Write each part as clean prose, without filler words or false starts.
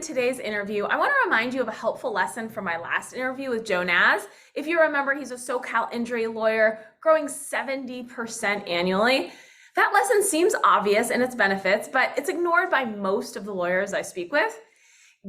today's interview, I want to remind you of a helpful lesson from my last interview with Joe Naz. If you remember, he's a SoCal injury lawyer growing 70% annually. That lesson seems obvious in its benefits, but it's ignored by most of the lawyers I speak with.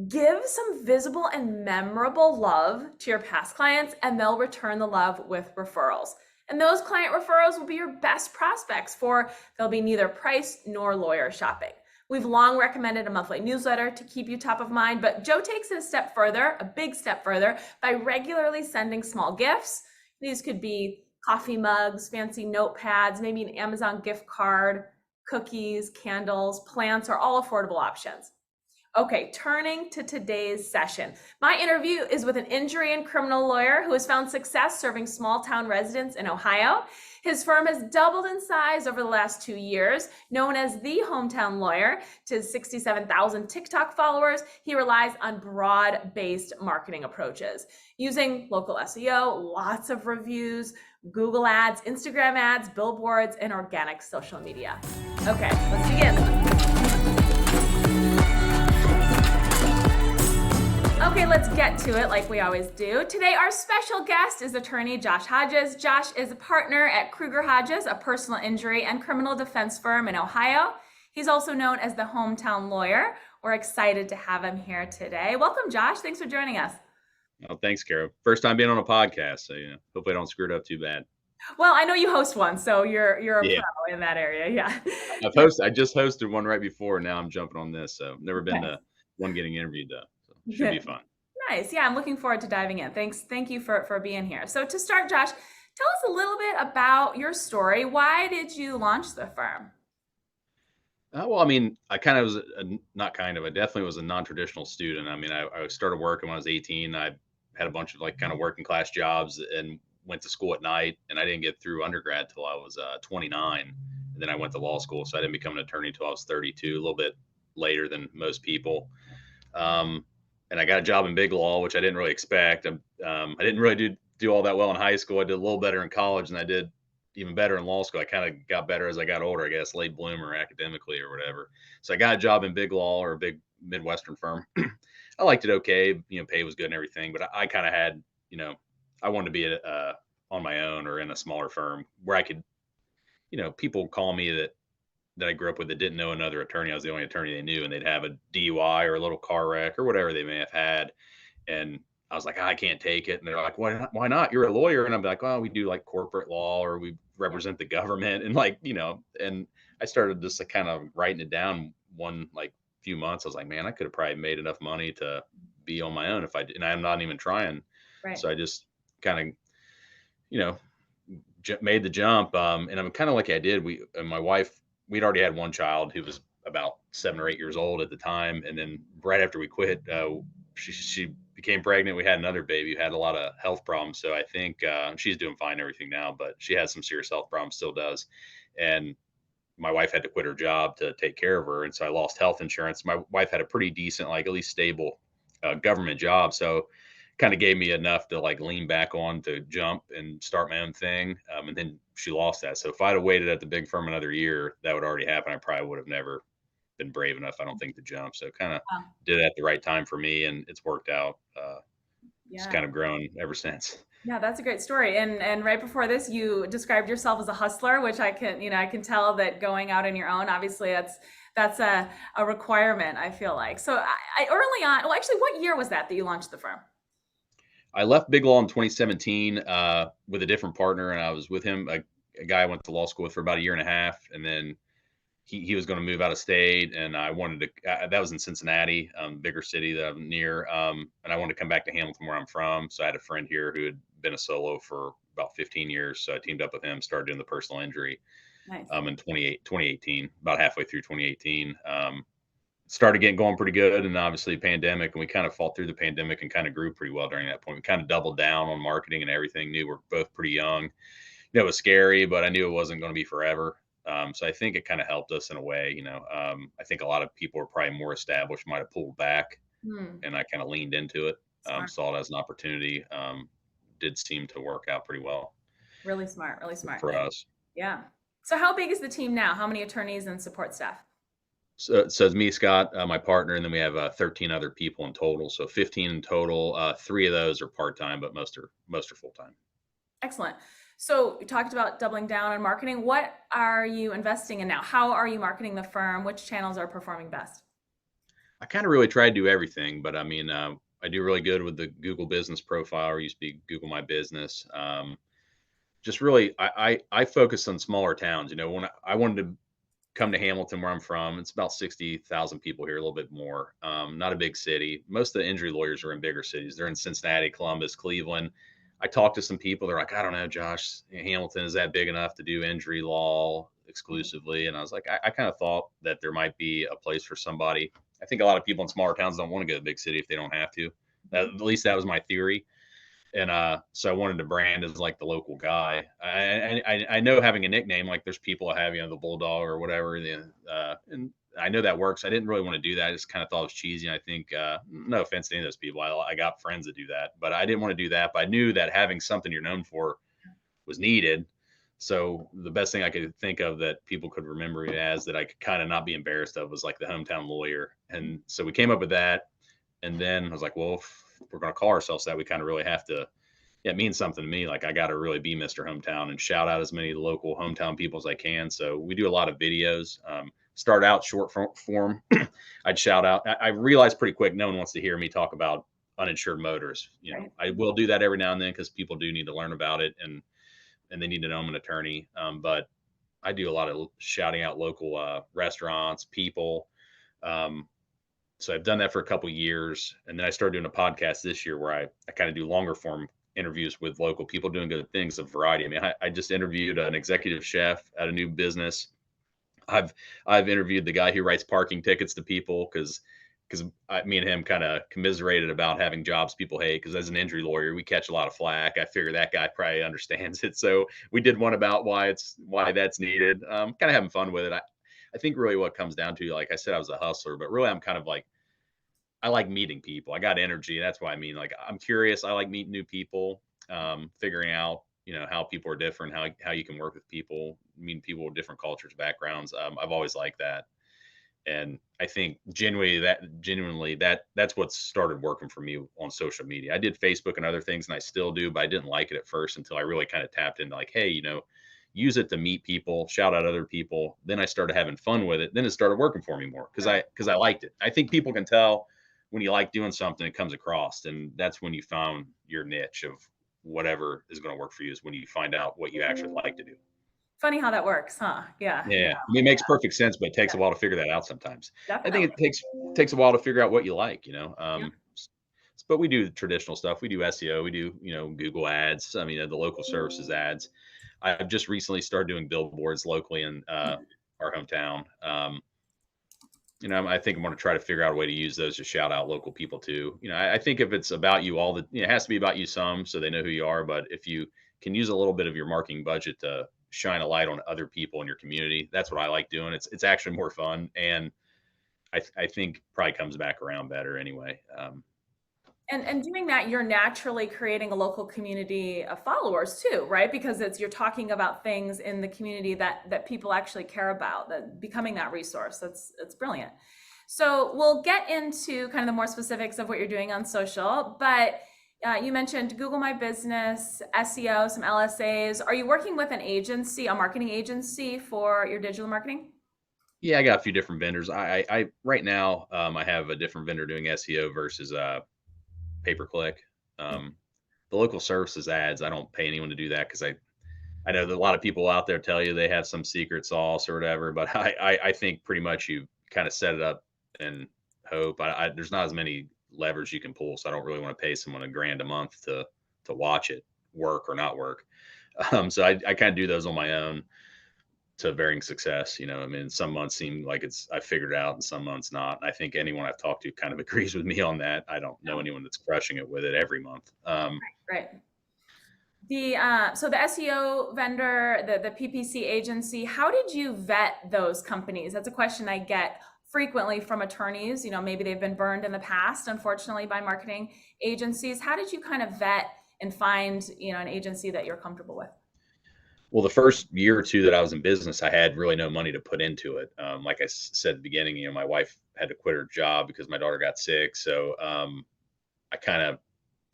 Give some visible and memorable love to your past clients, and they'll return the love with referrals. And those client referrals will be your best prospects for they'll be neither price nor lawyer shopping. We've long recommended a monthly newsletter to keep you top of mind, but Joe takes it a step further, a big step further, by regularly sending small gifts. These could be coffee mugs, fancy notepads, maybe an Amazon gift card, cookies, candles, plants are all affordable options. Okay, turning to today's session. My interview is with an injury and criminal lawyer who has found success serving small town residents in Ohio. His firm has doubled in size over the last 2 years. Known as the hometown lawyer to 67,000 TikTok followers, he relies on broad-based marketing approaches using local SEO, lots of reviews, Google ads, Instagram ads, billboards, and organic social media. Okay, let's begin. Okay, let's get to it like we always do. Today, our special guest is attorney Josh Hodges. Josh is a partner at Kruger Hodges, a personal injury and criminal defense firm in Ohio. He's also known as the hometown lawyer. We're excited to have him here today. Welcome, Josh. Thanks for joining us. Oh, thanks, Kara. First time being on a podcast, so hopefully I don't screw it up too bad. Well, I know you host one, so you're a Yeah, pro in that area. Yeah. I just hosted one right before. Now I'm jumping on this, so never been Okay. to one getting interviewed though. So should be Good. fun. Nice. Yeah, I'm looking forward to diving in. Thank you for being here. So to start, Josh, tell us a little bit about your story. Why did you launch the firm? Well, I mean, I kind of was not kind of. I definitely was a non-traditional student. I mean, I started working when I was 18. I had a bunch of like kind of working class jobs and went to school at night. And I didn't get through undergrad till I was 29. And then I went to law school, so I didn't become an attorney till I was 32, a little bit later than most people. Um, and I got a job in big law, which I didn't really expect. I didn't really do all that well in high school. I did a little better in college, and I did even better in law school. I kind of got better as I got older, I guess, late bloomer academically or whatever. So I got a job in big law or a big Midwestern firm. I liked it okay. Pay was good and everything, but I kind of had, I wanted to be on my own or in a smaller firm where I could, people call me that I grew up with that didn't know another attorney. I was the only attorney they knew, and they'd have a DUI or a little car wreck or whatever they may have had. And I was like, I can't take it. And they're like, why not? Why not? You're a lawyer. And I'm like, well, we do like corporate law or we represent the government. And like, and I started just like kind of writing it down one like few months. I was like, man, I could have probably made enough money to be on my own if I did. And I'm not even trying. Right. So I just kind of, you know, made the jump. And I'm kind of like I did. My wife, we'd already had one child who was about 7 or 8 years old at the time. And then right after we quit, she became pregnant. We had another baby who had a lot of health problems. So I think she's doing fine, everything now, but she has some serious health problems, still does. And my wife had to quit her job to take care of her. And so I lost health insurance. My wife had a pretty decent, like at least stable government job. So kind of gave me enough to like lean back on to jump and start my own thing. And then she lost that. So if I'd have waited at the big firm another year, that would already happen. I probably would have never been brave enough, I don't think, to jump. So kind of Wow. did it at the right time for me, and it's worked out. It's Yeah. kind of grown ever since. Yeah, that's a great story. And right before this, you described yourself as a hustler, which I can tell that going out on your own, obviously that's a requirement, I feel like. So I early on, well, actually, what year was that you launched the firm? I left Big Law in 2017 with a different partner, and I was with him, a guy I went to law school with for about a year and a half, and then he was going to move out of state, and I wanted to. That was in Cincinnati, bigger city that I'm near, and I wanted to come back to Hamilton, where I'm from. So I had a friend here who had been a solo for about 15 years, so I teamed up with him, started doing the personal injury Nice. in 2018, about halfway through 2018. Started getting going pretty good, and obviously pandemic, and we kind of fought through the pandemic and kind of grew pretty well during that point. We kind of doubled down on marketing and everything. Knew we're both pretty young. It was scary, but I knew it wasn't going to be forever. So I think it kind of helped us in a way. I think a lot of people were probably more established, might have pulled back, Hmm. and I kind of leaned into it. Smart. Saw it as an opportunity. Did seem to work out pretty well Really smart. Really smart. for us. Yeah. So how big is the team now? How many attorneys and support staff? So it's me, Scott, my partner, and then we have 13 other people in total. So 15 in total. Three of those are part time, but most are full time. Excellent. So you talked about doubling down on marketing. What are you investing in now? How are you marketing the firm? Which channels are performing best? I kind of really try to do everything, but I mean, I do really good with the Google Business Profile, or used to be Google My Business. Just really, I focus on smaller towns. When I wanted to come to Hamilton, where I'm from, it's about 60,000 people here, a little bit more. Not a big city. Most of the injury lawyers are in bigger cities. They're in Cincinnati, Columbus, Cleveland. I talked to some people. They're like, I don't know, Josh, Hamilton is that big enough to do injury law exclusively? And I was like, I kind of thought that there might be a place for somebody. I think a lot of people in smaller towns don't want to go to a big city if they don't have to. At least that was my theory. And so I wanted to brand as like the local guy. I know having a nickname, like there's people that have, the Bulldog or whatever, and I know that works. I didn't really want to do that. I just kind of thought it was cheesy. And I think, no offense to any of those people, I got friends that do that, but I didn't want to do that. But I knew that having something you're known for was needed. So the best thing I could think of that people could remember me as, that I could kind of not be embarrassed of, was like the hometown lawyer. And so we came up with that. And then I was like, well, if we're going to call ourselves that, we kind of really have to, yeah, it means something to me. Like I got to really be Mr. Hometown and shout out as many local hometown people as I can. So we do a lot of videos. Start out short form. I'd shout out. I realized pretty quick, no one wants to hear me talk about uninsured motors. Right. I will do that every now and then because people do need to learn about it, and they need to know I'm an attorney. But I do a lot of shouting out local restaurants, people. Um, so I've done that for a couple years, and then I started doing a podcast this year where I kind of do longer form interviews with local people doing good things, a variety. I mean, I just interviewed an executive chef at a new business. I've I've interviewed the guy who writes parking tickets to people, because me and him kind of commiserated about having jobs people hate. Because as an injury lawyer, we catch a lot of flack. I figure that guy probably understands it. So we did one about why that's needed. Kind of having fun with it. I think really what it comes down to, like I said, I was a hustler, but really I'm kind of like, I like meeting people. I got energy. That's why I mean, like, I'm curious. I like meeting new people, figuring out, how people are different, how you can work with people, meeting people with different cultures, backgrounds. I've always liked that. And I think genuinely that's what started working for me on social media. I did Facebook and other things, and I still do, but I didn't like it at first until I really kind of tapped into like, hey, use it to meet people, shout out other people. Then I started having fun with it. Then it started working for me more because I liked it. I think people can tell when you like doing something, it comes across, and that's when you found your niche of whatever is going to work for you. Is when you find out what you actually like to do. Funny how that works, huh? Yeah, Yeah, I mean, it makes perfect sense, but it takes yeah, a while to figure that out sometimes. I think definitely. it takes a while to figure out what you like. Yeah. But we do traditional stuff. We do SEO. We do Google ads. I mean, the local services ads. I've just recently started doing billboards locally in our hometown. I think I'm going to try to figure out a way to use those to shout out local people too. I think if it's about you, it has to be about you some, so they know who you are. But if you can use a little bit of your marketing budget to shine a light on other people in your community, that's what I like doing. It's actually more fun, and I think probably comes back around better anyway. And doing that, you're naturally creating a local community of followers too, right? Because you're talking about things in the community that people actually care about, that becoming that resource. That's brilliant. So we'll get into kind of the more specifics of what you're doing on social, but you mentioned Google My Business, SEO, some LSAs. Are you working with an agency, a marketing agency for your digital marketing? Yeah, I got a few different vendors. I right now I have a different vendor doing SEO versus pay per click. Um, the local services ads, I don't pay anyone to do that because I know that a lot of people out there tell you they have some secret sauce or whatever, but I think pretty much you kind of set it up and hope. There's not as many levers you can pull, so I don't really want to pay someone $1,000 a month to watch it work or not work. So I kind of do those on my own to varying success. I mean, some months seem like I figured it out, and some months not. And I think anyone I've talked to kind of agrees with me on that. I don't know anyone that's crushing it with it every month. Right. So the SEO vendor, the PPC agency, how did you vet those companies? That's a question I get frequently from attorneys. Maybe they've been burned in the past, unfortunately, by marketing agencies. How did you kind of vet and find, an agency that you're comfortable with? Well, the first year or two that I was in business, I had really no money to put into it. Like I said at the beginning, my wife had to quit her job because my daughter got sick. So I kind of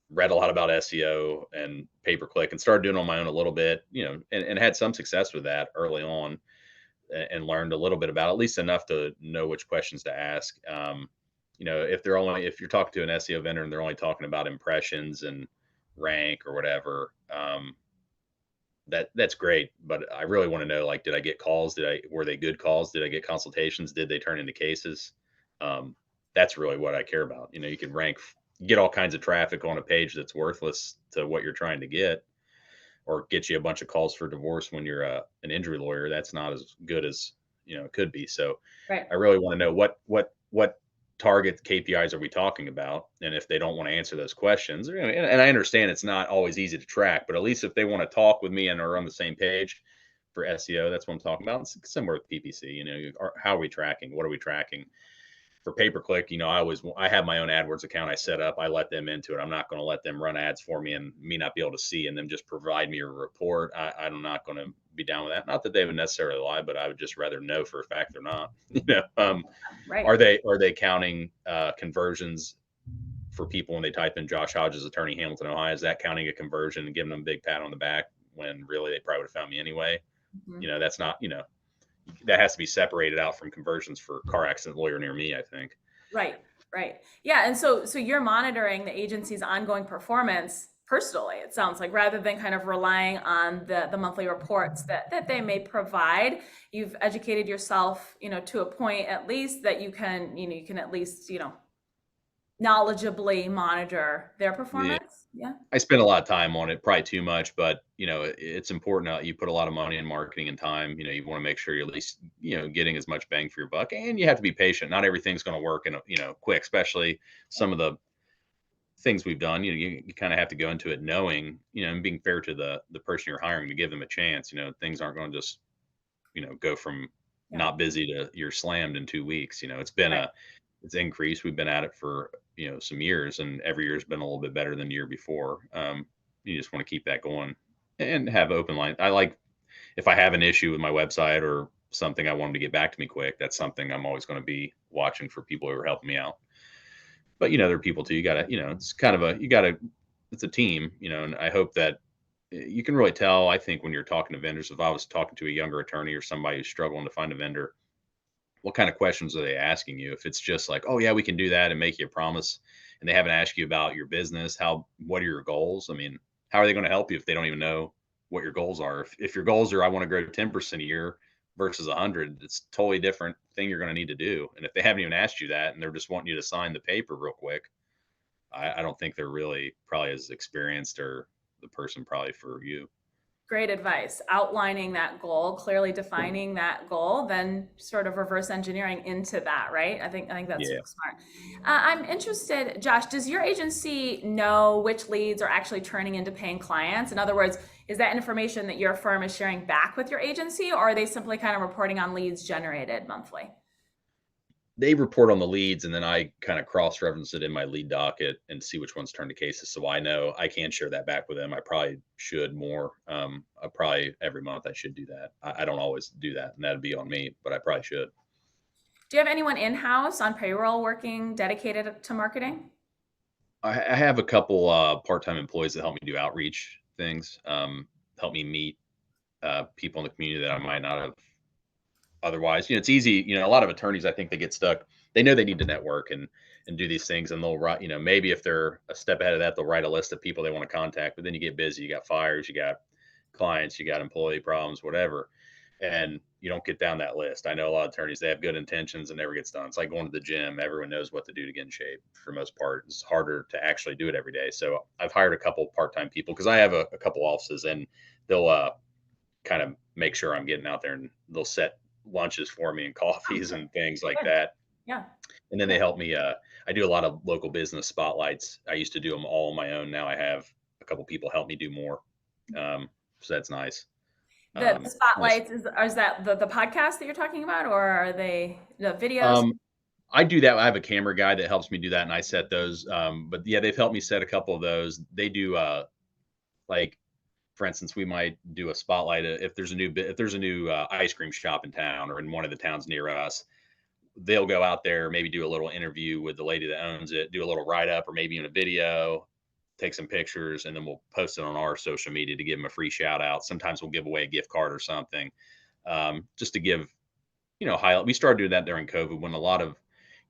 read a lot about SEO and pay per click and started doing it on my own a little bit, and had some success with that early on, and learned a little bit about it, at least enough to know which questions to ask. If you're talking to an SEO vendor and they're only talking about impressions and rank or whatever, that's great. But I really want to know, like, did I get calls? Were they good calls? Did I get consultations? Did they turn into cases? Um, that's really what I care about. You can get all kinds of traffic on a page that's worthless to what you're trying to get, or get you a bunch of calls for divorce when you're an injury lawyer. That's not as good as it could be. So Right. I really want to know what target KPIs are we talking about, and if they don't want to answer those questions, and I understand it's not always easy to track, but at least if they want to talk with me and are on the same page for SEO, that's what I'm talking about. It's similar with PPC. How are we tracking? What are we tracking? For pay per click, I have my own AdWords account I set up. I let them into it. I'm not going to let them run ads for me and me not be able to see, and them just provide me a report. I'm not going to be down with that. Not that they would necessarily lie, but I would just rather know for a fact they're not. Right. Are they counting conversions for people when they type in Josh Hodges, attorney, Hamilton, Ohio? Is that counting a conversion and giving them a big pat on the back when really they probably would have found me anyway? Mhm. That's not. That has to be separated out from conversions for car accident lawyer near me, I think. Right, right. Yeah, and so you're monitoring the agency's ongoing performance personally, it sounds like, rather than kind of relying on the monthly reports that they may provide. You've educated yourself, to a point at least that you can at least, knowledgeably monitor their Yeah. performance. Yeah. I spend a lot of time on it, probably too much, but it's important. You put a lot of money in marketing and time. You want to make sure you're at least getting as much bang for your buck, and you have to be patient. Not everything's going to work in quick, especially some of the things we've done. You kind of have to go into it knowing, and being fair to the person you're hiring to give them a chance. Things aren't going to just go from Yeah. not busy to you're slammed in 2 weeks. Right. It's increased. We've been at it for some years, and every year's been a little bit better than the year before. You just want to keep that going and have open line. I like, if I have an issue with my website or something, I want them to get back to me quick. That's something I'm always going to be watching for people who are helping me out. But there are people too. You gotta, it's kind of it's a team, and I hope that you can really tell. I think when you're talking to vendors, if I was talking to a younger attorney or somebody who's struggling to find a vendor, what kind of questions are they asking you? If it's just like, oh yeah, we can do that and make you a promise, and they haven't asked you about your business, what are your goals? I mean, how are they going to help you if they don't even know what your goals are? If your goals are, I want to grow 10% a year versus 100, it's a totally different thing you're going to need to do. And if they haven't even asked you that and they're just wanting you to sign the paper real quick, I don't think they're really probably as experienced or the person probably for you. Great advice. Outlining that goal, clearly defining that goal, then sort of reverse engineering into that, right? I think that's Yeah. smart. I'm interested, Josh, does your agency know which leads are actually turning into paying clients? In other words, is that information that your firm is sharing back with your agency, or are they simply kind of reporting on leads generated monthly? They report on the leads, and then I kind of cross reference it in my lead docket and see which ones turn to cases. So I know I can share that back with them. I probably should more. I probably every month I should do that. I don't always do that, and that'd be on me, but I probably should. Do you have anyone in-house on payroll working dedicated to marketing? I have a couple part-time employees that help me do outreach things, help me meet people in the community that I might not have otherwise. It's easy. A lot of attorneys, I think they get stuck. They know they need to network and do these things, and they'll write. Maybe if they're a step ahead of that, they'll write a list of people they want to contact. But then you get busy. You got fires. You got clients. You got employee problems. Whatever. And you don't get down that list. I know a lot of attorneys, they have good intentions and never gets done. It's like going to the gym. Everyone knows what to do to get in shape. For the most part, it's harder to actually do it every day. So I've hired a couple part-time people because I have a couple offices, and they'll kind of make sure I'm getting out there, and they'll set lunches for me and coffees and things like Sure. that. Yeah. And then they Yeah. help me. I do a lot of local business spotlights. I used to do them all on my own. Now I have a couple people help me do more. So that's nice. The Nice. spotlights is that the podcast that you're talking about, or are they the videos? Um, I do that. I have a camera guy that helps me do that, and I set those. But yeah, they've helped me set a couple of those. They do like for instance, we might do a spotlight if there's a new ice cream shop in town or in one of the towns near us. They'll go out there, maybe do a little interview with the lady that owns it, do a little write up or maybe in a video, take some pictures, and then we'll post it on our social media to give them a free shout out. Sometimes we'll give away a gift card or something, just to give, highlight. We started doing that during COVID when a lot of,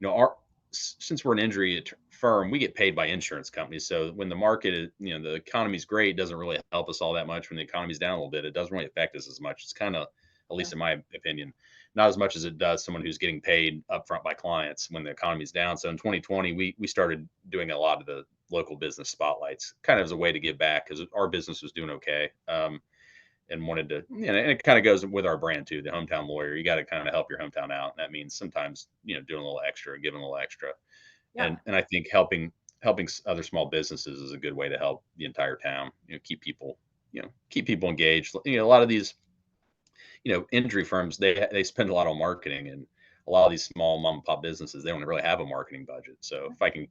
our since we're an firm, we get paid by insurance companies. So when the market is, the economy's great, it doesn't really help us all that much. When the economy's down a little bit, it doesn't really affect us as much. It's kind of, at Yeah. least in my opinion, not as much as it does someone who's getting paid upfront by clients when the economy's down. So in 2020, we started doing a lot of the local business spotlights, kind of as a way to give back because our business was doing okay. And wanted to, and it kind of goes with our brand too, the hometown lawyer. You got to kind of help your hometown out. And that means sometimes, doing a little extra, giving a little extra. Yeah. And I think helping other small businesses is a good way to help the entire town, keep people engaged. A lot of these, injury firms, they spend a lot on marketing, and a lot of these small mom and pop businesses, they don't really have a marketing budget. So if I can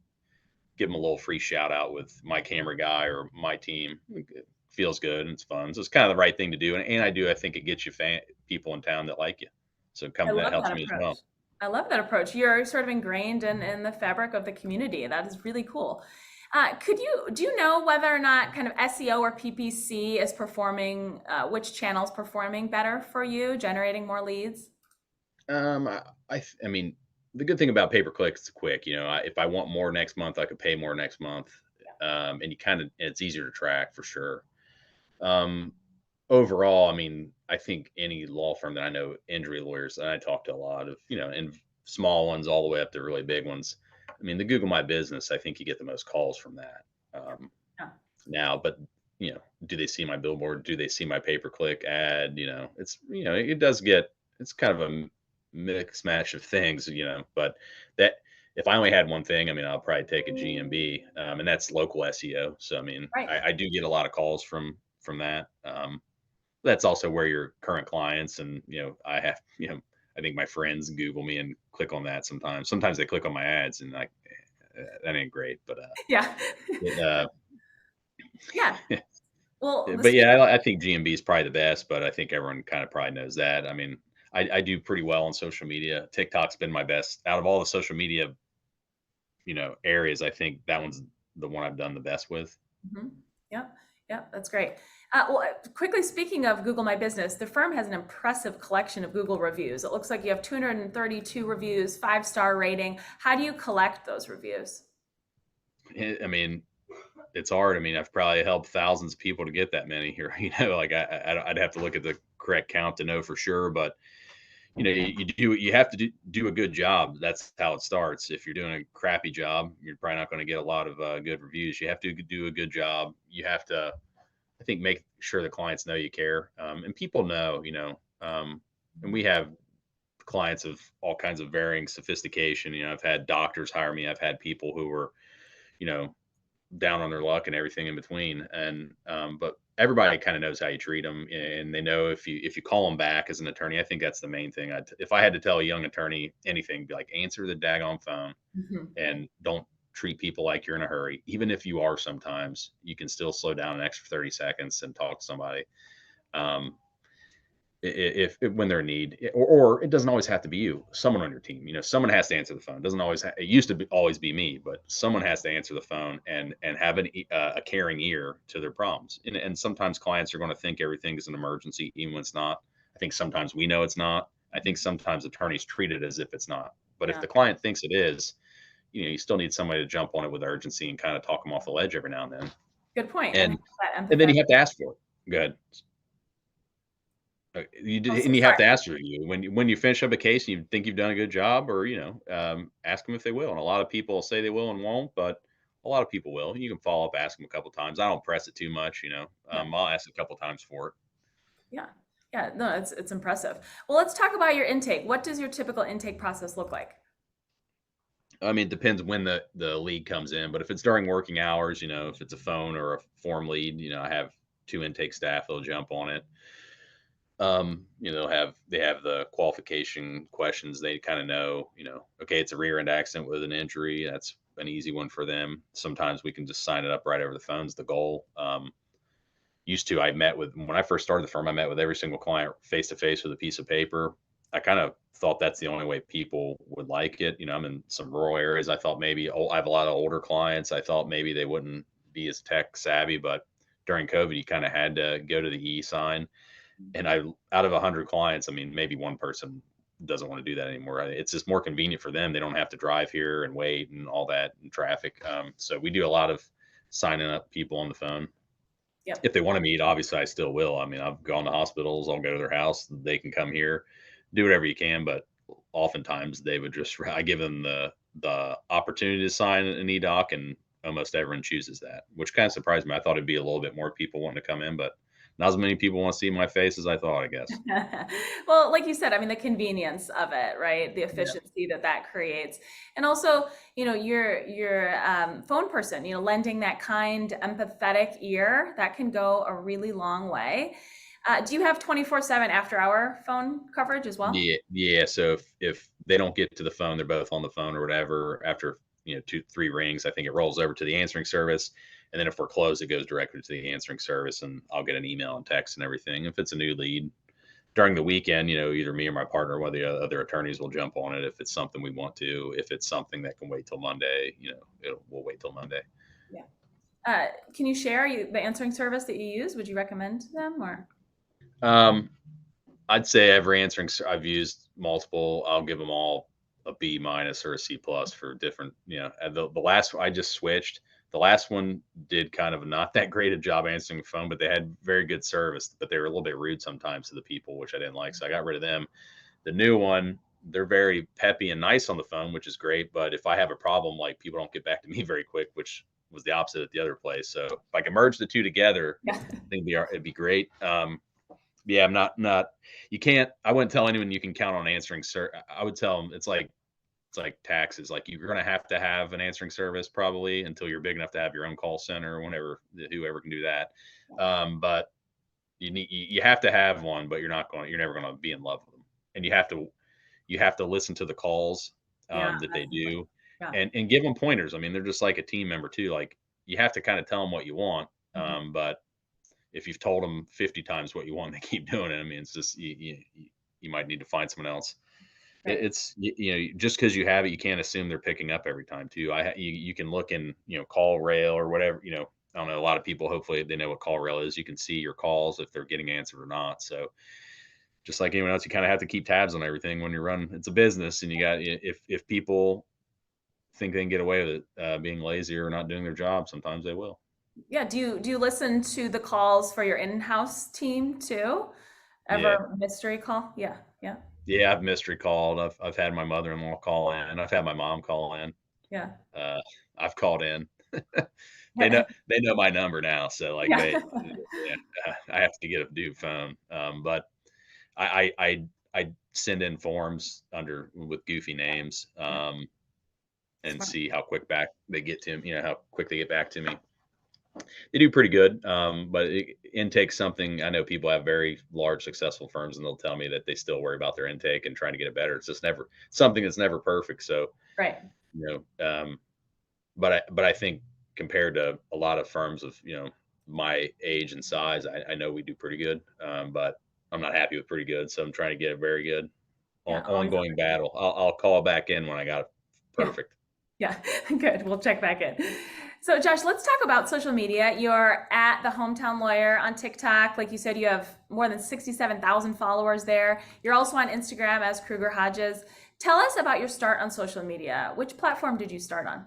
give them a little free shout out with my camera guy or my team, it feels good and it's fun. So it's kind of the right thing to do. I think it gets you people in town that like you. So I that love helps that me as approach. well. I love that approach. You're sort of ingrained in the fabric of the community. That is really cool. Do you know whether or not kind of SEO or PPC is performing, which channel's performing better for you, generating more leads? I mean, the good thing about pay per click is quick. If I want more next month, I could pay more next month. And it's easier to track for sure. Um, Overall, I mean, I think any law firm that I know, injury lawyers, and I talk to a lot of, and small ones all the way up to really big ones. I mean, the Google My Business, I think you get the most calls from that Yeah. now. But do they see my billboard? Do they see my pay per click ad? It does get, it's kind of a mixed match of things, But that if I only had one thing, I mean, I'll probably take a GMB, and that's local SEO. So I mean, Right. I do get a lot of calls from that. That's also where your current clients and I think my friends Google me and click on that sometimes. Sometimes they click on my ads and like that ain't great, but Yeah. it, Yeah. Well, but yeah, I think GMB is probably the best, but I think everyone kind of probably knows that. I mean, I do pretty well on social media. TikTok's been my best out of all the social media, areas. I think that one's the one I've done the best with. Mhm. Yep, yep, that's great. Quickly speaking of Google My Business, the firm has an impressive collection of Google reviews. It looks like you have 232 reviews, 5-star rating. How do you collect those reviews? I mean, it's hard. I mean, I've probably helped thousands of people to get that many here. Like I'd have to look at the correct count to know for sure. But you have to do a good job. That's how it starts. If you're doing a crappy job, you're probably not going to get a lot of good reviews. You have to do a good job. You have to, I think, make sure the clients know you care, and people know. And we have clients of all kinds of varying sophistication. I've had doctors hire me. I've had people who were, you know, down on their luck and everything in between. And but everybody kind of knows how you treat them, and they know if you call them back as an attorney. I think that's the main thing. If I had to tell a young attorney anything, be like, answer the daggone phone Mhm. and don't treat people like you're in a hurry. Even if you are, sometimes you can still slow down an extra 30 seconds and talk to somebody. Um, if when they're in need, or it doesn't always have to be you, someone on your team, someone has to answer the phone. It doesn't always it used to always be me, but someone has to answer the phone and have a caring ear to their problems. And sometimes clients are going to think everything is an emergency even when it's not. I think sometimes we know it's not. I think sometimes attorneys treat it as if it's not, but if Yeah, the client thinks it is, you still need somebody to jump on it with urgency and kind of talk them off the ledge every now and then. good point. And and that and then empathetic. you have to ask for it. Go ahead. Oh, so And you have sorry. to ask you when you finish up a case and you think you've done a good job, or ask them if they will. And a lot of people say they will and won't, but a lot of people will. You can follow up, ask them a couple times. I don't press it too much. Yeah, I'll ask a couple times for it. yeah, yeah. No, it's impressive. Well, let's talk about your intake. What does your typical intake process look like? I mean, it depends when the lead comes in, but if it's during working hours, if it's a phone or a form lead, I have two intake staff. They'll jump on it. They have the qualification questions. They kind of know, okay, it's a rear end accident with an injury. That's an easy one for them. Sometimes we can just sign it up right over the phone is the goal. used to, I met with when I first started the firm, I met with every single client face to face with a piece of paper. I kind of thought that's the only way people would like it. You know, I'm in some rural areas. I thought maybe I have a lot of older clients. I thought maybe they wouldn't be as tech savvy, but during COVID, you kind of had to go to the e-sign. And I, out of 100 clients, I mean, maybe one person doesn't want to do that anymore. It's just more convenient for them. They don't have to drive here and wait and all that and traffic. So we do a lot of signing up people on the phone. Yep. If they want to meet, obviously I still will. I mean, I've gone to hospitals, I'll go to their house, they can come here, do whatever you can, but oftentimes they would just I give them the opportunity to sign an e-doc, and almost everyone chooses that, which kind of surprised me. I thought it'd be a little bit more people wanting to come in, but not as many people want to see my face as I thought, I guess. Well, like you said, I mean, the convenience of it, right? The Yeah. efficiency that that creates. And also, your phone person, lending that kind, empathetic ear, that can go a really long way. Do you have 24/7 after hour phone coverage as well? Yeah, yeah. So if they don't get to the phone, they're both on the phone or whatever. After two, three rings, I think it rolls over to the answering service, and then if we're closed, it goes directly to the answering service, and I'll get an email and text and everything. If it's a new lead during the weekend, either me or my partner, one of the other attorneys will jump on it if it's something we want to. If it's something that can wait till Monday, we'll wait till Monday. Yeah. Can you share the answering service that you use? Would you recommend them or? Um, I'd say every I've used multiple. I'll give them all a B minus or a C plus for different. And the last I just switched. The last one did kind of not that great a job answering the phone, but they had very good service. But they were a little bit rude sometimes to the people, which I didn't like. So I got rid of them. The new one, they're very peppy and nice on the phone, which is great. But if I have a problem, like people don't get back to me very quick, which was the opposite at the other place. So if I can merge the two together, Yeah. I think it'd be great. Yeah, I'm not. You can't. I wouldn't tell anyone you can count on answering. Sir, I would tell them it's like taxes. Like you're going to have an answering service probably until you're big enough to have your own call center or whenever whoever can do that. But you have to have one, but you're never going to be in love with them, and you have to listen to the calls Yeah. that they do, Yeah. and give them pointers. I mean, they're just like a team member too. Like you have to kind of tell them what you want, Mhm. but if you've told them 50 times what you want, they keep doing it. I mean, it's just you might need to find someone else. Right. It's just because you have it, you can't assume they're picking up every time too. You can look in call rail or whatever. I don't know. A lot of people hopefully they know what call rail is. You can see your calls if they're getting answered or not. So just like anyone else, you kind of have to keep tabs on everything when you're running. It's a business, and you got if people think they can get away with it being lazy or not doing their job, sometimes they will. Yeah. Do you listen to the calls for your in-house team too? Yeah. Ever mystery call? Yeah. Yeah. Yeah, I've mystery called. I've had my mother-in-law call in. I've had my mom call in. Yeah. Uh, I've called in. Yeah. They know my number now, so like Yeah. yeah, I have to get a new phone. But I send in forms under with goofy names Yeah. and Smart. see how quick back they get to me. How quick they get back to me. They do pretty good, but intake's something I know people have very large successful firms, and they'll tell me that they still worry about their intake and trying to get it better. It's just never something that's never perfect. So Right. you but I think compared to a lot of firms of my age and size, I know we do pretty good, but I'm not happy with pretty good. So I'm trying to get it very good. Yeah. Always. Ongoing battle. I'll call back in when I got it Yeah. perfect. Yeah. Good. We'll check back in. So, Josh, let's talk about social media. You're at the Hometown Lawyer on TikTok. Like you said, you have more than 67,000 followers there. You're also on Instagram as Kruger Hodges. Tell us about your start on social media. Which platform did you start on?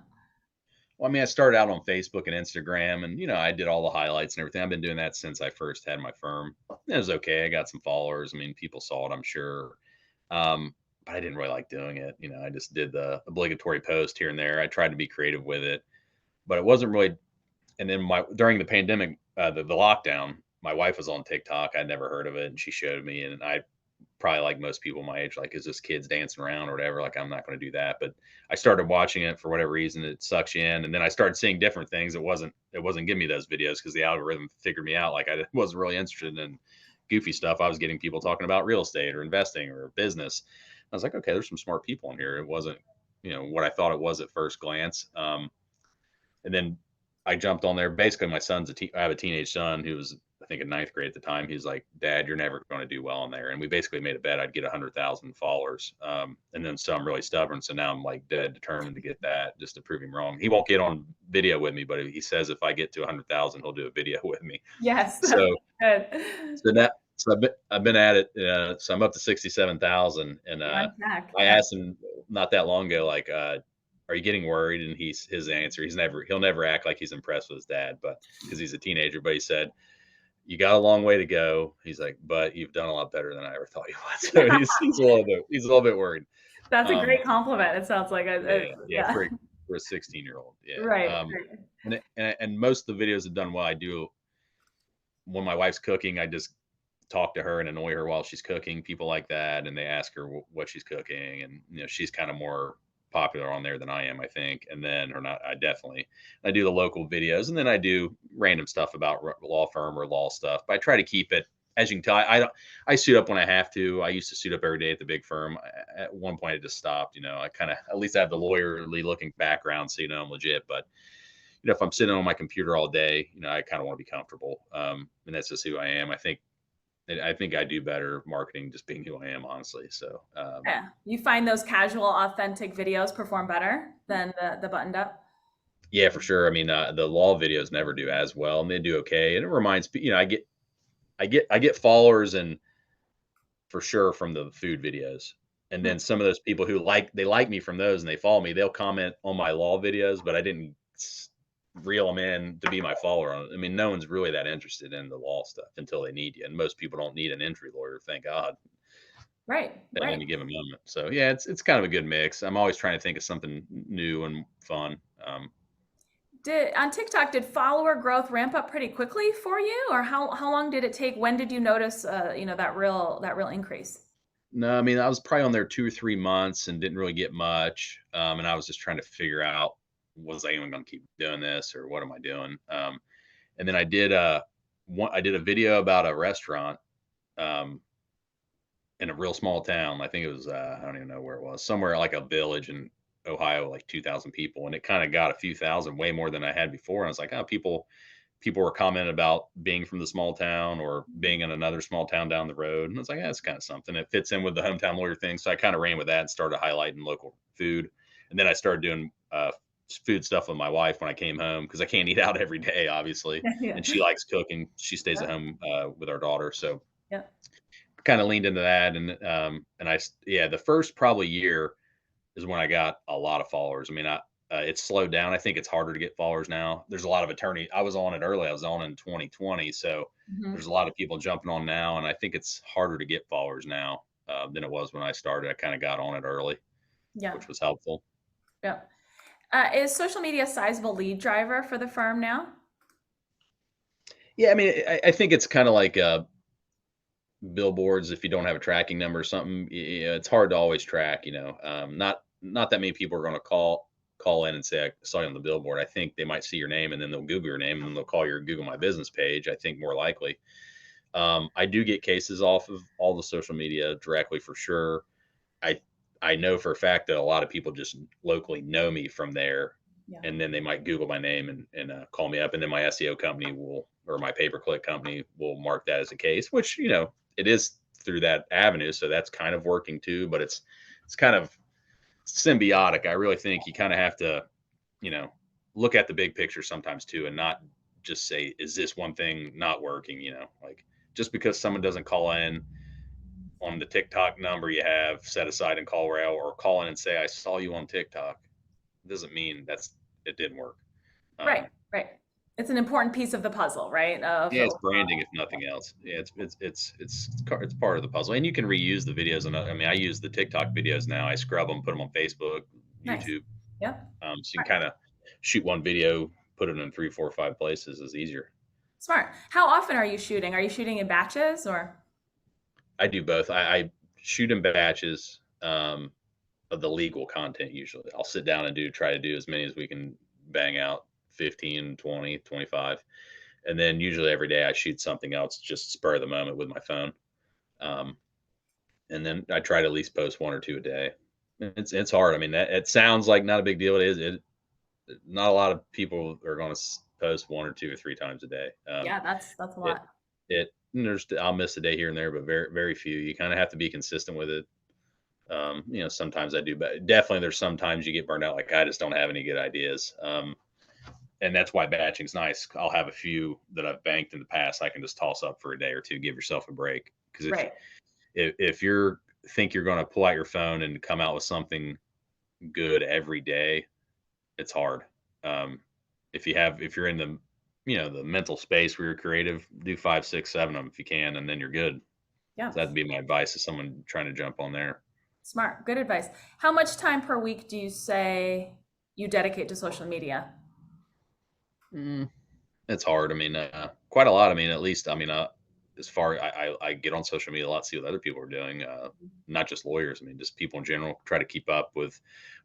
Well, I mean, I started out on Facebook and Instagram, and I did all the highlights and everything. I've been doing that since I first had my firm. It was okay. I got some followers. I mean, people saw it, I'm sure. But I didn't really like doing it. I just did the obligatory post here and there. I tried to be creative with it, but it wasn't really. And then during the pandemic, the lockdown, my wife was on TikTok. I'd never heard of it, and she showed me, and I probably like most people my age, like, is this kids dancing around or whatever? Like, I'm not going to do that. But I started watching it for whatever reason. It sucks you in. And then I started seeing different things. It wasn't giving me those videos because the algorithm figured me out. Like I wasn't really interested in goofy stuff. I was getting people talking about real estate or investing or business. I was like, okay, there's some smart people in here. It wasn't, what I thought it was at first glance. And then I jumped on there. Basically, my son's I have a teenage son who was, I think, in ninth grade at the time. He's like, "Dad, you're never going to do well on there." And we basically made a bet I'd get 100,000 followers. And then so I'm really stubborn. So now I'm like dead determined to get that, just to prove him wrong. He won't get on video with me, but he says if I get to 100,000, he'll do a video with me. Yes, that's So good. I've been at it. So I'm up to 67,000, and You're on track. I Yeah. asked him not that long ago, like, "Are you getting worried?" And his answer, he'll never act like he's impressed with his dad, but because he's a teenager. But he said, "You got a long way to go." He's like, "But you've done a lot better than I ever thought you would." So he's a little bit worried. That's a Um, great compliment. It sounds like yeah, yeah. for a 16-year-old, yeah. Right, right. And most of the videos have done well. I do when my wife's cooking, I just talk to her and annoy her while she's cooking, people like that, and they ask her what she's cooking, and she's kind of more popular on there than I am, I think. And then, or not, I do the local videos, and then I do random stuff about law firm or law stuff. But I try to keep it. As you can tell, I don't. I suit up when I have to. I used to suit up every day at the big firm. At one point, I just stopped. I kind of, at least I have the lawyerly looking background, so I'm legit. But if I'm sitting on my computer all day, I kind of want to be comfortable. And that's just who I am. I think I do better marketing just being who I am, honestly. So, Yeah. You find those casual, authentic videos perform better than the buttoned up? yeah, for sure. I mean, the law videos never do as well, and they do okay. And it reminds me, I get followers, and for sure from the food videos. And Hmm. then some of those people who they like me from those and they follow me, they'll comment on my law videos, but I didn't reel them in to be my follower on it. I mean, no one's really that interested in the law stuff until they need you, and most people don't need an entry lawyer, thank God, Right, at right. any given moment. So yeah, it's kind of a good mix. I'm always trying to think of something new and fun. Did on TikTok, did follower growth ramp up pretty quickly for you, or how long did it take? When did you notice, that real increase? No, I mean, I was probably on there 2 or 3 months and didn't really get much. And I was just trying to figure out, was I even going to keep doing this, or what am I doing? And then I did a video about a restaurant um, in a real small town. I think it was, I don't even know where it was, somewhere like a village in Ohio, like 2,000 people. And it kind of got a few thousand, way more than I had before. And I was like, oh, people were commenting about being from the small town or being in another small town down the road. And I was like, that's kind of something. It fits in with the hometown lawyer thing. So I kind of ran with that and started highlighting local food. And then I started doing food stuff with my wife when I came home, because I can't eat out every day, obviously. Yeah. And she likes cooking. She stays Yeah. at home with our daughter. So Yeah. kind of leaned into that. Yeah, the first probably year is when I got a lot of followers. I mean, it's slowed down. I think it's harder to get followers now. There's a lot of attorney. I was on it early. I was on in 2020, so Mhm. there's a lot of people jumping on now, and I think it's harder to get followers now than it was when I started. I kind of got on it early, Yeah. which was helpful. Yeah. Is social media a sizable lead driver for the firm now? Yeah, I mean, I think it's kind of like billboards. If you don't have a tracking number or something, it's hard to always track. Not that many people are going to call in and say I saw you on the billboard. I think they might see your name and then they'll Google your name and then they'll call your Google My Business page. I think more likely. I do get cases off of all the social media directly, for sure. I I know for a fact that a lot of people just locally know me from there, Yeah. and then they might Google my name and call me up, and then my SEO company will, or my pay per click company will mark that as a case, which it is through that avenue. So that's kind of working too, but it's kind of symbiotic. I really think you kind of have to you know look at the big picture sometimes too, and not just say, is this one thing not working? Like, just because someone doesn't call in on the TikTok number you have set aside and call rail, or call in and say, I saw you on TikTok, doesn't mean it didn't work. Right, Um, right. It's an important piece of the puzzle, right? Of yeah, it's branding overall. if nothing else. Yeah, it's part of the puzzle, and you can reuse the videos. And I mean, I use the TikTok videos now. I scrub them, put them on Facebook, Nice. YouTube, Yep. so you can kind of shoot one video, put it in 3, 4, 5 places is easier. Smart. How often are you shooting? Are you shooting in batches or? I do both. I shoot in batches of the legal content. Usually I'll sit down and try to do as many as we can bang out, 15, 20, 25. And then usually every day I shoot something else, just spur of the moment with my phone. Um, and then I try to at least post 1 or 2 a day. It's hard. I mean, it sounds like not a big deal. It is. Not a lot of people are going to post 1 or 2 or 3 times a day. Yeah, that's a It lot. I'll miss a day here and there, but very few. You kind of have to be consistent with it. Sometimes I do, but definitely there's sometimes you get burned out. Like I just don't have any good ideas. And that's why batching's nice. I'll have a few that I've banked in the past. I can just toss up for a day or two, give yourself a break. Because Right. if you're think you're going to pull out your phone and come out with something good every day, it's hard. Um, if you're in the the mental space where you're creative, do 5, 6, 7 of them if you can, and then you're good. Yeah. So that'd be my advice to someone trying to jump on there. Smart. Good advice. How much time per week do you say you dedicate to social media? Mm, it's hard. I mean, quite a lot. I mean, at least I mean, as far I get on social media a lot, see what other people are doing. Not just lawyers. I mean, just people in general. Try to keep up with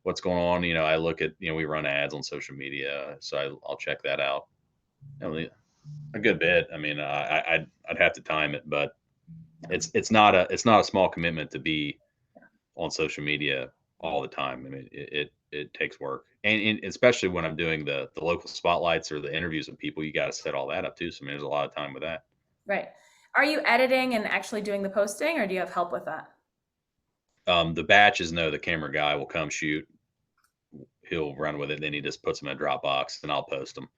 what's going on. I look at we run ads on social media, so I'll check that out. I mean, a good bit. I mean, I'd have to time it, but Yeah. it's not a small commitment to be on social media all the time. I mean, it takes work, and especially when I'm doing the local spotlights or the interviews with people, you got to set all that up too. So I mean, there's a lot of time with that. Right. Are you editing and actually doing the posting, or do you have help with that? The batches know the camera guy will come shoot. He'll run with it. Then he just puts them in a Dropbox, and I'll post them.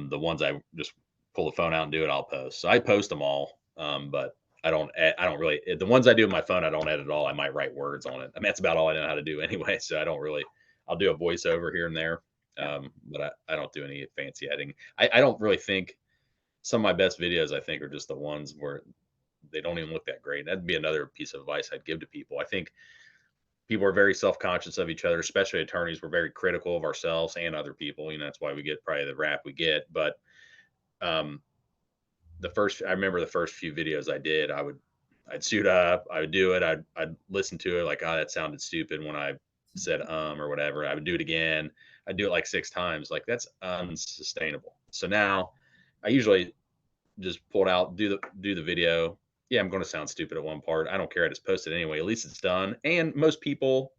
The ones I just pull the phone out and do it, I'll post. So I post them all, but I don't really the ones I do with my phone. I don't edit at all. I might write words on it. I mean, that's about all I know how to do anyway. So I don't really. I'll do a voiceover here and there, Yeah. but I don't do any fancy editing. I don't really think some of my best videos I think are just the ones where they don't even look that great. That'd be another piece of advice I'd give to people. I think people are very self-conscious of each other, especially attorneys. We're very critical of ourselves and other people. That's why we get probably the rap we get. But um, I remember the first few videos I did, I'd suit up, I would do it, I'd listen to it like, oh, that sounded stupid when I said or whatever. I would do it again. I'd do it like 6 times. Like that's unsustainable. So now I usually just pull it out, do the video. Yeah, I'm going to sound stupid at one part. I don't care. I just post it anyway. At least it's done. And most people,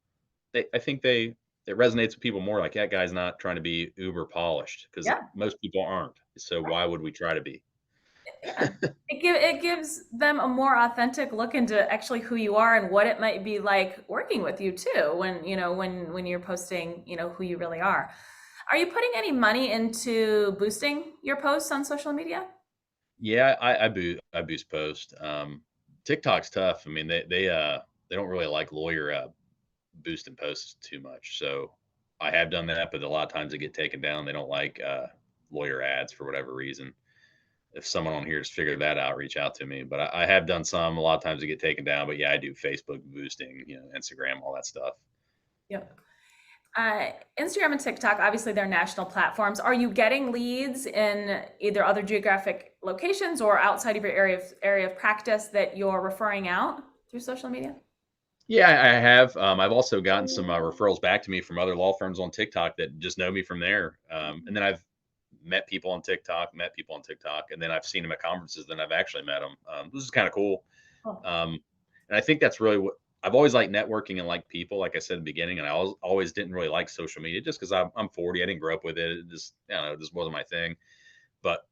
I think it resonates with people more. Like that guy's not trying to be uber polished because Yeah. most people aren't. So why would we try to be? Yeah. It gives them a more authentic look into actually who you are and what it might be like working with you too when when you're posting, who you really are. Are you putting any money into boosting your posts on social media? Yeah, I boost post. TikTok's tough. I mean, they don't really like lawyer boosting posts too much. So I have done that, but a lot of times they get taken down. They don't like lawyer ads for whatever reason. If someone on here has figured that out, reach out to me. But I have done some. A lot of times they get taken down. But yeah, I do Facebook boosting, Instagram, all that stuff. Yep. Instagram and TikTok, obviously they're national platforms. Are you getting leads in either other geographic locations or outside of your area of practice that you're referring out through social media? Yeah, I have. I've also gotten some referrals back to me from other law firms on TikTok that just know me from there. And then I've met people on TikTok, and then I've seen them at conferences. Then I've actually met them. This is kind of cool. Oh, Um, and I think that's really what I've always liked networking and like people, like I said at the beginning. And I always didn't really like social media just because I'm 40. I didn't grow up with it. It just, I don't know, this wasn't my thing. But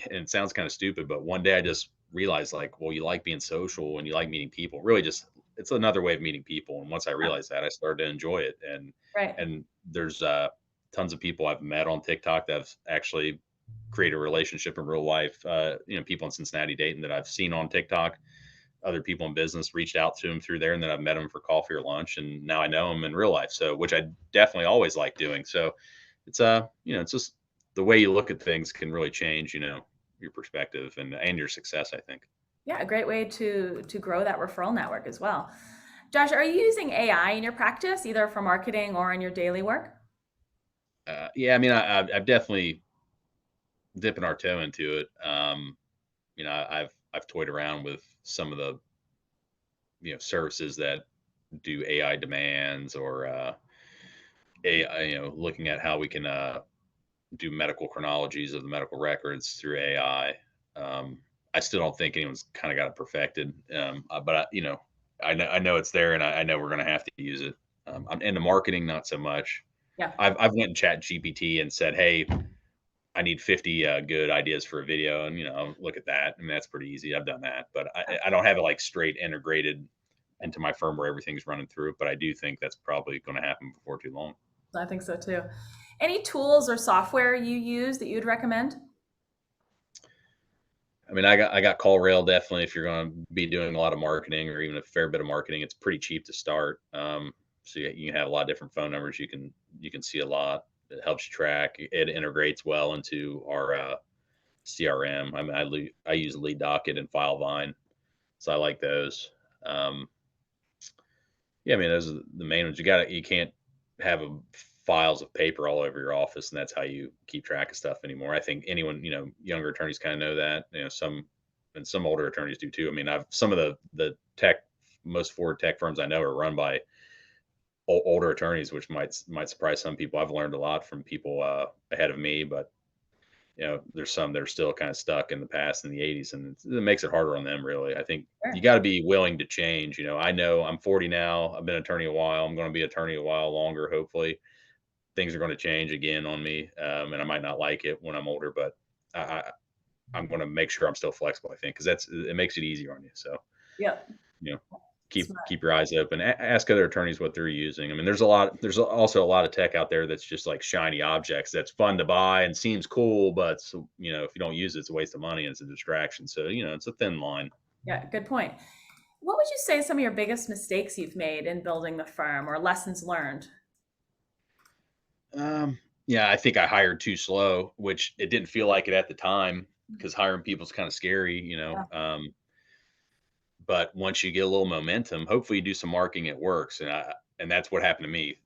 and it sounds kind of stupid, but one day I just realized like, well, you like being social and you like meeting people. Really, just it's another way of meeting people. And once I yeah, realized that, I started to enjoy it. right. And there's tons of people I've met on TikTok that have actually created a relationship in real life. People in Cincinnati, Dayton that I've seen on TikTok. Other people in business reached out to them through there, and then I've met them for coffee or lunch, and now I know them in real life. So, which I definitely always like doing. So, it's just the way you look at things can really change, your perspective and your success, I think. Yeah, a great way to grow that referral network as well. Josh, are you using AI in your practice, either for marketing or in your daily work? Yeah, I mean, I've definitely dipping our toe into it. I've toyed around with some of the services that do AI demands or AI, looking at how we can do medical chronologies of the medical records through AI. I still don't think anyone's kind of got it perfected, but I know it's there, and I know we're going to have to use it. In the marketing, not so much. Yeah. I've went and chat GPT and said, hey, I need 50 good ideas for a video, and look at that. I mean, that's pretty easy. I've done that, but I don't have it like straight integrated into my firm where everything's running through it. But I do think that's probably going to happen before too long. I think so too. Any tools or software you use that you'd recommend? I mean, I got call rail definitely. If you're going to be doing a lot of marketing or even a fair bit of marketing, it's pretty cheap to start. So you can have a lot of different phone numbers. You can see a lot. It helps you track. It integrates well into our CRM. I mean, I use Lead Docket and Filevine, so I like those. Um, yeah, I mean, those are the main ones. You can't have files of paper all over your office, and that's how you keep track of stuff anymore. I think anyone, younger attorneys kind of know that. Some older attorneys do too. I mean, I've some of the tech, most forward tech firms I know are run by older attorneys, which might surprise some people. I've learned a lot from people ahead of me, but there's some that are still kind of stuck in the past in the 80s, and it makes it harder on them, really. I think you Sure. got to be willing to change. I know I'm 40 now. I've been an attorney a while. I'm going to be attorney a while longer, hopefully. Things are going to change again on me, and I might not like it when I'm older, but I, I, I'm going to make sure I'm still flexible, I think, because it makes it easier on you. So, Yep. you know, keep Smart. your eyes open. Ask other attorneys what they're using. I mean, there's also a lot of tech out there that's just like shiny objects that's fun to buy and seems cool, but if you don't use it, it's a waste of money and it's a distraction. So, it's a thin line. Yeah, good point. What would you say some of your biggest mistakes you've made in building the firm or lessons learned? Um, yeah, I think I hired too slow, which it didn't feel like it at the time because hiring people is kind of scary. But once you get a little momentum, hopefully you do some marketing, it works. And that's what happened to me.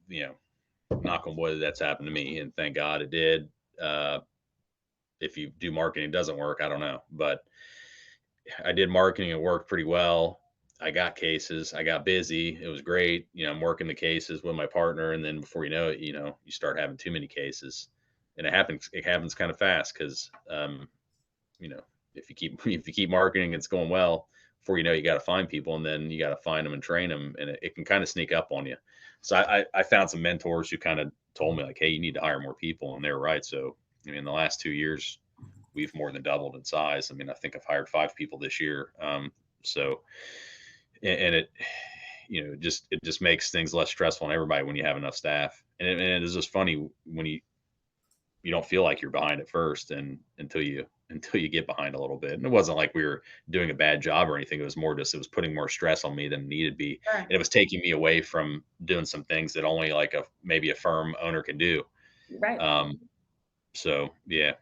Knock on wood, that's happened to me, and thank God it did. Uh, if you do marketing, it doesn't work. I don't know, but I did marketing. It worked pretty well. I got cases. I got busy. It was great. I'm working the cases with my partner, and then before you know it, you start having too many cases, and it happens. It happens kind of fast because you know, if you keep marketing, it's going well. Before you know, you got to find people, and then you got to find them and train them, and it can kind of sneak up on you. So I found some mentors who kind of told me like, hey, you need to hire more people, and they're right. So I mean, in the last 2 years, we've more than doubled in size. I mean, I think I've hired 5 people this year. So and it just makes things less stressful on everybody when you have enough staff. And it is just funny when you don't feel like you're behind at first and until you get behind a little bit. And it wasn't like we were doing a bad job or anything. It was more just it was putting more stress on me than it needed to be. Sure. And it was taking me away from doing some things that only like maybe a firm owner can do. Right. Um, so yeah,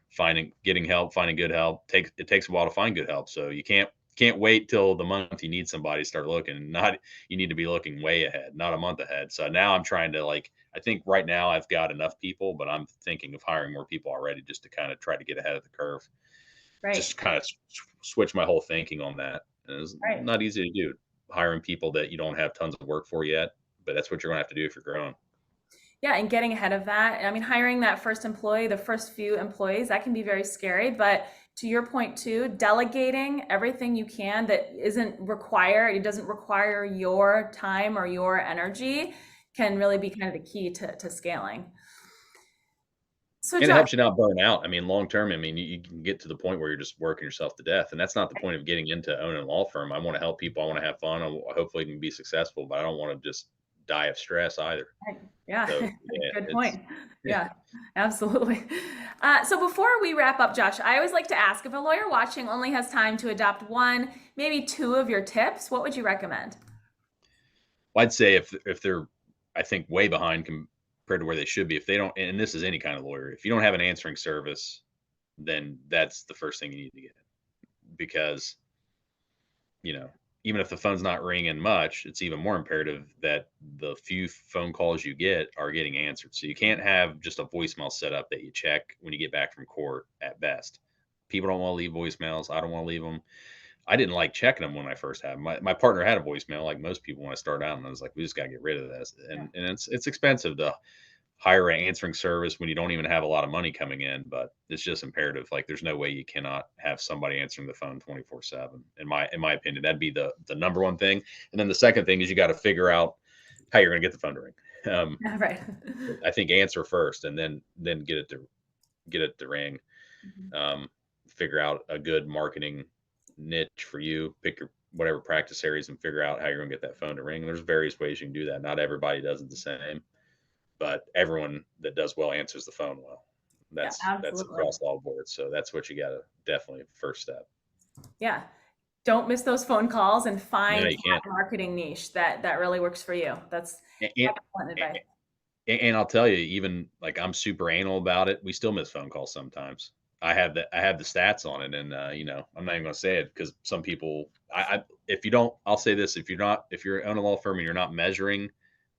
getting help, finding good help takes a while to find good help. So you can't wait till the month you need somebody to start looking. Not You need to be looking way ahead, not a month ahead. So now I'm trying to I think right now I've got enough people, but I'm thinking of hiring more people already just to kind of try to get ahead of the curve. Right. Just kind of switch my whole thinking on that. And it's Right. not easy to do, hiring people that you don't have tons of work for yet, but that's what you're going to have to do if you're growing. Yeah, and getting ahead of that. I mean, hiring that first employee, the first few employees, that can be very scary. But to your point too, delegating everything you can that isn't required, it doesn't require your time or your energy, can really be kind of the key to scaling. So And it Josh, helps you not burn out. I mean, long term, I mean, you can get to the point where you're just working yourself to death, and that's not the point of getting into owning a law firm. I want to help people. I want to have fun. Hopefully, can be successful, but I don't want to just die of stress either. yeah, So yeah, good it's point. Yeah, absolutely. So before we wrap up, Josh, I always like to ask if a lawyer watching only has time to adopt one, maybe two of your tips, what would you recommend? I'd say if they're, I think, way behind compared to where they should be. If they don't, and this is any kind of lawyer, if you don't have an answering service, then that's the first thing you need to get, because you know, even if the phone's not ringing much, it's even more imperative that the few phone calls you get are getting answered. So you can't have just a voicemail set up that you check when you get back from court at best. People don't want to leave voicemails. I don't want to leave them. I didn't like checking them when I first had them. My partner had a voicemail like most people when I started out, and I was like, we just got to get rid of this. Yeah. And it's expensive to hire an answering service when you don't even have a lot of money coming in, but it's just imperative. Like there's no way you cannot have somebody answering the phone 24/7. In my opinion, that'd be the number one thing. And then the second thing is you got to figure out how you're going to get the phone to ring. Um, Right. I think answer first and then get it to ring. Figure out a good marketing niche for you, pick your whatever practice areas and figure out how you're going to get that phone to ring. There's various ways you can do that. Not everybody does it the same, but everyone that does well answers the phone well. Yeah, That's absolutely. across all boards. So that's what you got to definitely first step. Yeah. Don't miss those phone calls and Yeah, find you can't. that marketing niche that really works for you. That's And, and, excellent advice. and I'll tell you, even like I'm super anal about it. We still miss phone calls sometimes. I have the stats on it, and I'm not even going to say it because some people, if you don't, I'll say this: if you're on a law firm and you're not measuring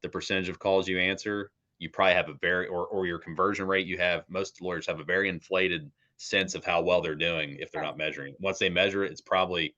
the percentage of calls you answer, you probably have a very, or your conversion rate. You have most lawyers have a very inflated sense of how well they're doing if they're Right. not measuring. Once they measure it, it's probably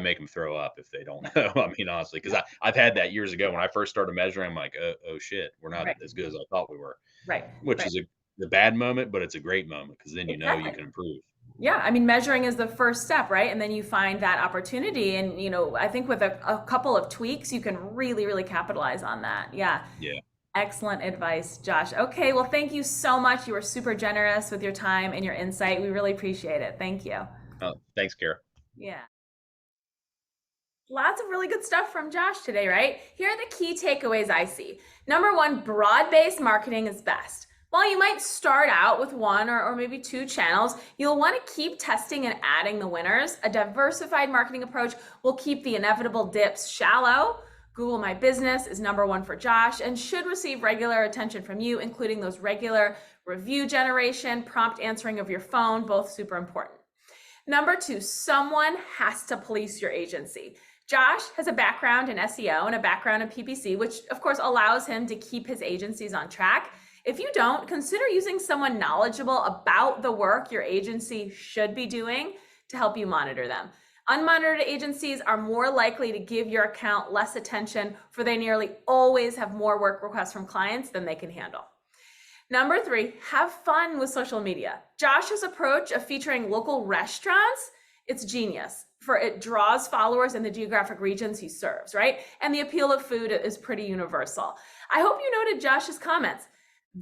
make them throw up if they don't know. I mean, honestly, because I've had that years ago when I first started measuring. I'm like, oh shit, we're not Right. as good as I thought we were, Right. which Right. is a bad moment, but it's a great moment because then you know you Exactly. can improve. Yeah, I mean, measuring is the first step, right? And then you find that opportunity. And, I think with a couple of tweaks, you can really, really capitalize on that. Yeah. Yeah. Excellent advice, Josh. Okay, well, thank you so much. You were super generous with your time and your insight. We really appreciate it. Thank you. Thanks, Kara. Yeah. Lots of really good stuff from Josh today, right? Here are the key takeaways I see. Number one, broad-based marketing is best. While you might start out with one or maybe two channels, you'll want to keep testing and adding the winners. A diversified marketing approach will keep the inevitable dips shallow. Google My Business is number one for Josh and should receive regular attention from you, including those regular review generation, prompt answering of your phone, both super important. Number two, someone has to police your agency. Josh has a background in SEO and a background in PPC, which of course allows him to keep his agencies on track. If you don't, consider using someone knowledgeable about the work your agency should be doing to help you monitor them. Unmonitored agencies are more likely to give your account less attention, for they nearly always have more work requests from clients than they can handle. Number three, have fun with social media. Josh's approach of featuring local restaurants, it's genius, for it draws followers in the geographic regions he serves, right? And the appeal of food is pretty universal. I hope you noted Josh's comments.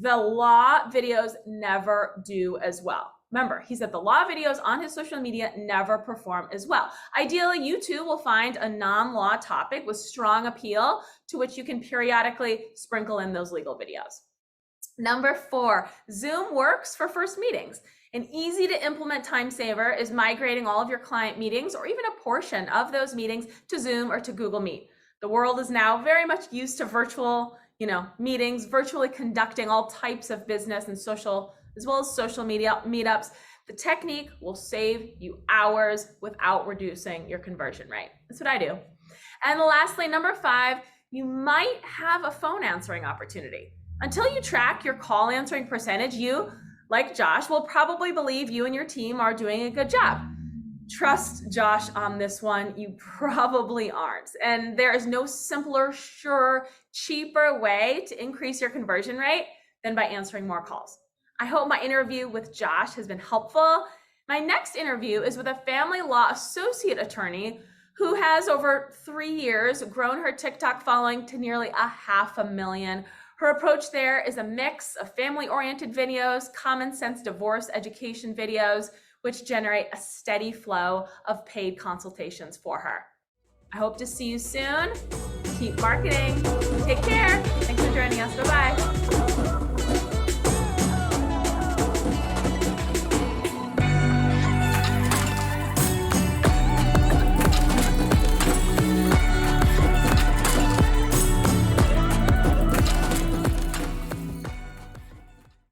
The law videos never do as well. Remember, he said the law videos on his social media never perform as well. Ideally, you too will find a non-law topic with strong appeal to which you can periodically sprinkle in those legal videos. Number four, Zoom works for first meetings. An easy to implement time saver is migrating all of your client meetings or even a portion of those meetings to Zoom or to Google Meet. The world is now very much used to virtual, meetings, virtually conducting all types of business and social, as well as social media meetups. The technique will save you hours without reducing your conversion rate. That's what I do. And lastly, number five, you might have a phone answering opportunity. Until you track your call answering percentage, you, like Josh, will probably believe you and your team are doing a good job. Trust Josh on this one, you probably aren't. And there is no simpler, sure, cheaper way to increase your conversion rate than by answering more calls. I hope my interview with Josh has been helpful. My next interview is with a family law associate attorney who has over 3 years grown her TikTok following to nearly 500,000. Her approach there is a mix of family-oriented videos, common sense divorce education videos, which generate a steady flow of paid consultations for her. I hope to see you soon. Keep marketing. Take care. Thanks for joining us. Bye-bye.